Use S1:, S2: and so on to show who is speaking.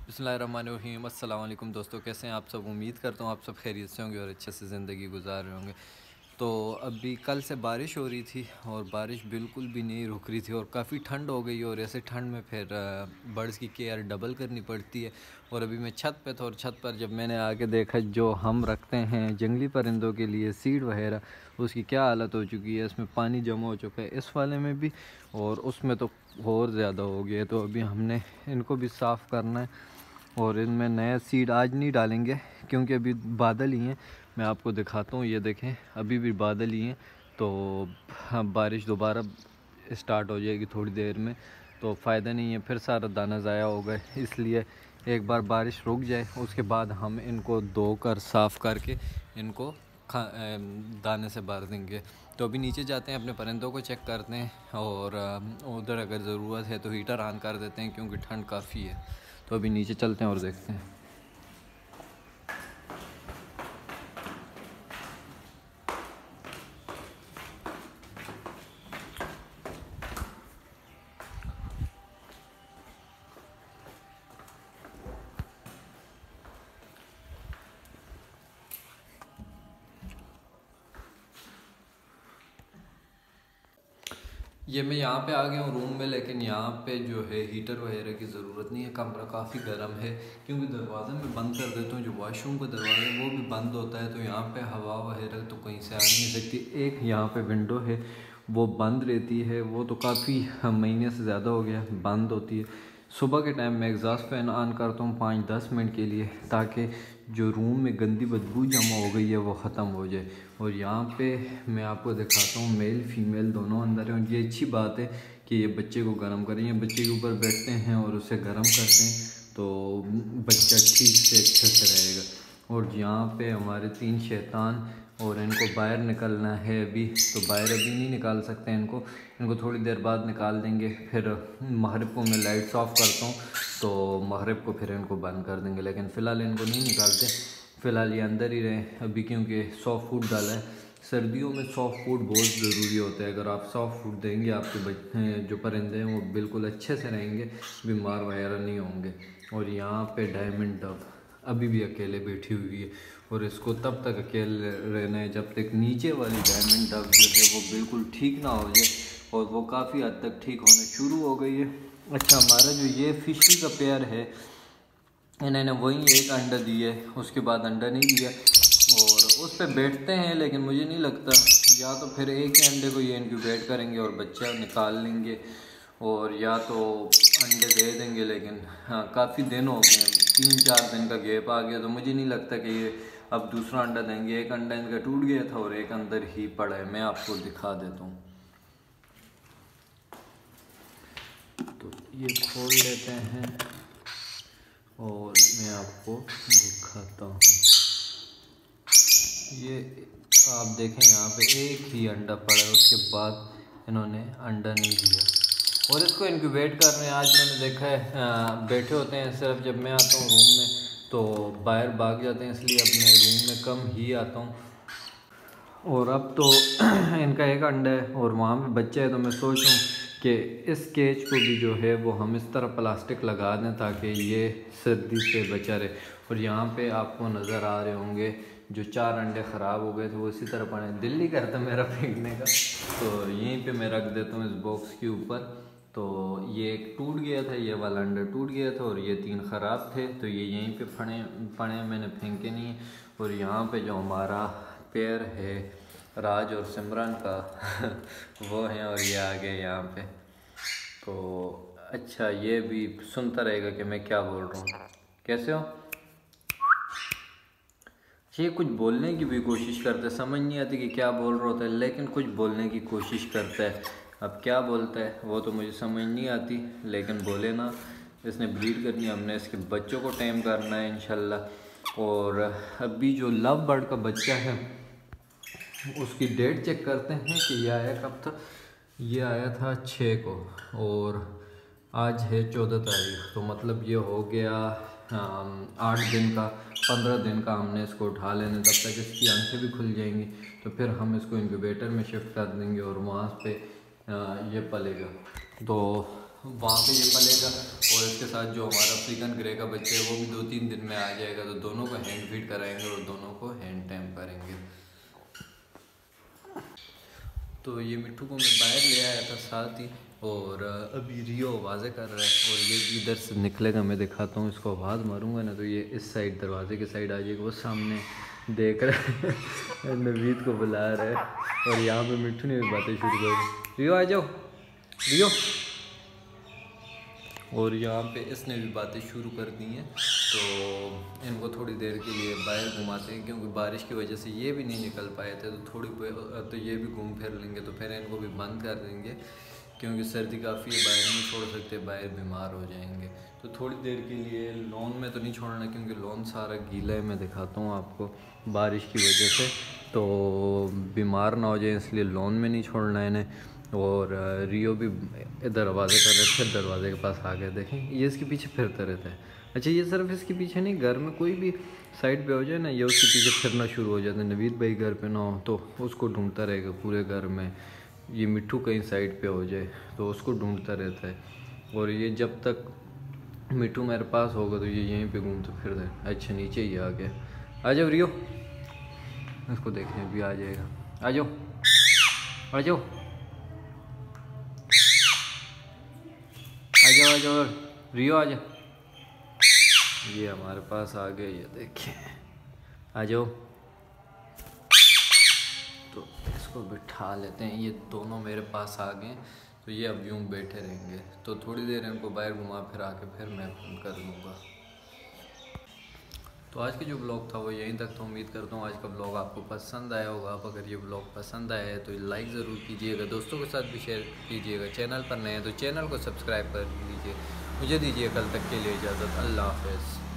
S1: बिस्मिल्लाहिर्रहमानिर्रहीम। अस्सलाम वालेकुम दोस्तों, कैसे हैं आप सब। उम्मीद करता हूँ आप सब खैरियत से होंगे और अच्छे से ज़िंदगी गुजार रहे होंगे। तो अभी कल से बारिश हो रही थी और बारिश बिल्कुल भी नहीं रुक रही थी और काफ़ी ठंड हो गई। और ऐसे ठंड में फिर बर्ड्स की केयर डबल करनी पड़ती है। और अभी मैं छत पे था और छत पर जब मैंने आके देखा जो हम रखते हैं जंगली परिंदों के लिए सीड वगैरह, उसकी क्या हालत हो चुकी है। इसमें पानी जमा हो चुका है, इस वाले में भी और उसमें तो और ज़्यादा हो गया है। तो अभी हमने इनको भी साफ़ करना है और इनमें नया सीड आज नहीं डालेंगे क्योंकि अभी बादल ही हैं। मैं आपको दिखाता हूँ, ये देखें अभी भी बादल ही हैं। तो बारिश दोबारा स्टार्ट हो जाएगी थोड़ी देर में, तो फ़ायदा नहीं है, फिर सारा दाना ज़ाया होगा। इसलिए एक बार बारिश रुक जाए उसके बाद हम इनको धोकर साफ़ करके इनको दाने से भर देंगे। तो अभी नीचे जाते हैं, अपने परिंदों को चेक करते हैं और उधर अगर ज़रूरत है तो हीटर ऑन कर देते हैं क्योंकि ठंड काफ़ी है। तो अभी नीचे चलते हैं और देखते हैं। ये मैं यहाँ पे आ गया हूँ रूम में, लेकिन यहाँ पे जो है हीटर वगैरह की ज़रूरत नहीं है। कमरा काफ़ी गर्म है क्योंकि दरवाज़ा मैं बंद कर देता हूँ। जो वॉशरूम का दरवाज़ा है वो भी बंद होता है, तो यहाँ पे हवा वगैरह तो कहीं से आ नहीं सकती। एक यहाँ पे विंडो है वो बंद रहती है, वो तो काफ़ी महीने से ज़्यादा हो गया बंद होती है। सुबह के टाइम मैं एग्ज़ॉस्ट फ़ैन ऑन करता हूँ 5-10 मिनट के लिए, ताकि जो रूम में गंदी बदबू जमा हो गई है वो ख़त्म हो जाए। और यहाँ पे मैं आपको दिखाता हूँ मेल फीमेल दोनों अंदर हैं। और ये अच्छी बात है कि ये बच्चे को गर्म करें, ये बच्चे के ऊपर बैठते हैं और उसे गर्म करते हैं तो बच्चा ठीक से अच्छे से रहेगा। और यहाँ पे हमारे 3 शैतान, और इनको बाहर निकलना है अभी, तो बाहर अभी नहीं निकाल सकते इनको थोड़ी देर बाद निकाल देंगे। फिर मगरिब को मैं लाइट्स ऑफ करता हूँ तो मगरिब को फिर इनको बंद कर देंगे, लेकिन फ़िलहाल इनको नहीं निकालते। फ़िलहाल ये अंदर ही रहें अभी, क्योंकि सॉफ्ट फूड डाला है। सर्दियों में सॉफ्ट फूड बहुत ज़रूरी होता है। अगर आप सॉफ्ट फूड देंगे आपके बच्चे जो परिंदे हैं वो बिल्कुल अच्छे से रहेंगे, बीमार वगैरह नहीं होंगे। और यहाँ पे डायमंड डव अभी भी अकेले बैठी हुई है और इसको तब तक अकेले रहना है जब तक नीचे वाली डायमंड डव जो है वो बिल्कुल ठीक ना हो जाए। और वो काफ़ी हद तक ठीक होना शुरू हो गई है। अच्छा, हमारा जो ये फिशरी का पेयर है, इन्होंने वही एक अंडा दिया है, उसके बाद अंडा नहीं दिया और उस पर बैठते हैं। लेकिन मुझे नहीं लगता, या तो फिर एक ही अंडे को ये इनक्यूबेट करेंगे और बच्चा निकाल लेंगे, और या तो अंडे दे देंगे। लेकिन हाँ, काफ़ी दिन हो गए, 3-4 दिन का गैप आ गया, तो मुझे नहीं लगता कि ये अब दूसरा अंडा देंगे। एक अंडा इनका टूट गया था और एक अंदर ही पड़ा है, मैं आपको दिखा देता हूँ। तो ये खोल लेते हैं और मैं आपको दिखाता हूँ। ये आप देखें यहाँ पे एक ही अंडा पड़ा है, उसके बाद इन्होंने अंडा नहीं दिया और इसको इंक्यूबेट कर रहे हैं। आज मैंने देखा है बैठे होते हैं, सिर्फ जब मैं आता हूँ रूम में तो बाहर भाग जाते हैं, इसलिए अब मैं रूम में कम ही आता हूँ। और अब तो इनका एक अंडा है और वहाँ पे बच्चा है, तो मैं सोच रहा हूँ कि इस केज को भी जो है वो हम इस तरह प्लास्टिक लगा दें ताकि ये सर्दी से बचा रहे। और यहाँ पे आपको नज़र आ रहे होंगे जो 4 अंडे ख़राब हो गए थे वो इसी तरह पड़े। दिल नहीं करता मेरा फेंकने का, तो यहीं पे मैं रख देता हूँ इस बॉक्स के ऊपर। तो ये एक टूट गया था, ये वाला अंडा टूट गया था और ये 3 ख़राब थे, तो ये यहीं पे पड़े मैंने फेंके नहीं। और यहाँ पे जो हमारा पेयर है राज और सिमरन का वो है, और ये आ गए यहाँ पे। तो अच्छा, ये भी सुनता रहेगा कि मैं क्या बोल रहा हूँ। कैसे हो? ये कुछ बोलने की भी कोशिश करता है, समझ नहीं आती कि क्या बोल रहा होता है, लेकिन कुछ बोलने की कोशिश करता है। अब क्या बोलता है वो तो मुझे समझ नहीं आती, लेकिन बोले ना। इसने ब्रीड करनी है, हमने इसके बच्चों को टाइम करना है इंशाल्लाह। और अभी जो लव बर्ड का बच्चा है उसकी डेट चेक करते हैं कि ये आया कब था। ये आया था 6 को और आज है 14 तारीख, तो मतलब ये हो गया 8 दिन का, 15 दिन का हमने इसको उठा लेने, तब तक इसकी आंखें भी खुल जाएंगी। तो फिर हम इसको इंक्यूबेटर में शिफ्ट कर देंगे और वहाँ पे ये पलेगा। तो वहाँ पे ये पलेगा और इसके साथ जो हमारा अफ्रीकन ग्रे का बच्चा है वो भी 2-3 दिन में आ जाएगा। तो दोनों को हैंड फीड कराएंगे और दोनों को हैंड टैम करेंगे। तो ये मिट्टू को मैं बाहर ले आया था साथ ही, और अभी रियो आवाज़ें कर रहा है और ये इधर से निकलेगा। मैं दिखाता हूँ इसको, आवाज़ मारूंगा ना तो ये इस साइड दरवाजे के साइड आ जाएगा। वो सामने देख रहा है नवीद को बुला रहा है और यहाँ पे मिट्टू ने भी बातें शुरू कर दी। रियो आ जाओ रियो। और यहाँ पे इसने भी बातें शुरू कर दी हैं। तो इनको थोड़ी देर के लिए बाहर घुमाते हैं, क्योंकि बारिश की वजह से ये भी नहीं निकल पाए थे। तो ये भी घूम फिर लेंगे, तो फिर इनको भी बंद कर देंगे, क्योंकि सर्दी काफ़ी है, बाहर नहीं छोड़ सकते, बाहर बीमार हो जाएंगे। तो थोड़ी देर के लिए लॉन में तो नहीं छोड़ना, क्योंकि लॉन सारा गीला है। मैं दिखाता हूँ आपको, बारिश की वजह से तो बीमार ना हो जाए, इसलिए लॉन में नहीं छोड़ना है इन्हें। और रियो भी इधर आवाज़ें कर रहे, फिर दरवाजे के पास आ गए। देखें ये इसके पीछे फिरता रहता है। अच्छा ये सिर्फ इसके पीछे नहीं, घर में कोई भी साइड पे हो जाए ना, ये उसके पीछे फिरना शुरू हो जाता है। नवीद भाई घर पे ना हो तो उसको ढूंढता रहेगा पूरे घर में। ये मिट्टू कहीं साइड पे हो जाए तो उसको ढूंढता रहता है। और ये जब तक मिट्टू मेरे पास होगा तो ये यहीं पे घूमता फिरता है। अच्छा नीचे ही आ गया। आ जाओ रियो, इसको देखने भी आ जाएगा। आ जाओ आ जाओ आ जाओ आ जाओ रियो आ जा। ये हमारे पास आ गए, ये देखिए आ जाओ। तो इसको बिठा लेते हैं, ये दोनों मेरे पास आ गए। तो ये अब यूँ बैठे रहेंगे। तो थोड़ी देर इनको बाहर घुमा फिर आके फिर मैं फोन कर लूँगा। तो आज का जो ब्लॉग था वो यहीं तक था। उम्मीद करता हूँ आज का ब्लॉग आपको पसंद आया होगा। आप अगर ये ब्लॉग पसंद आया है तो लाइक ज़रूर कीजिएगा, दोस्तों के साथ भी शेयर कीजिएगा। चैनल पर नए हैं तो चैनल को सब्सक्राइब कर लीजिए। मुझे दीजिए कल तक के लिए इजाज़त। अल्लाह हाफ़िज़।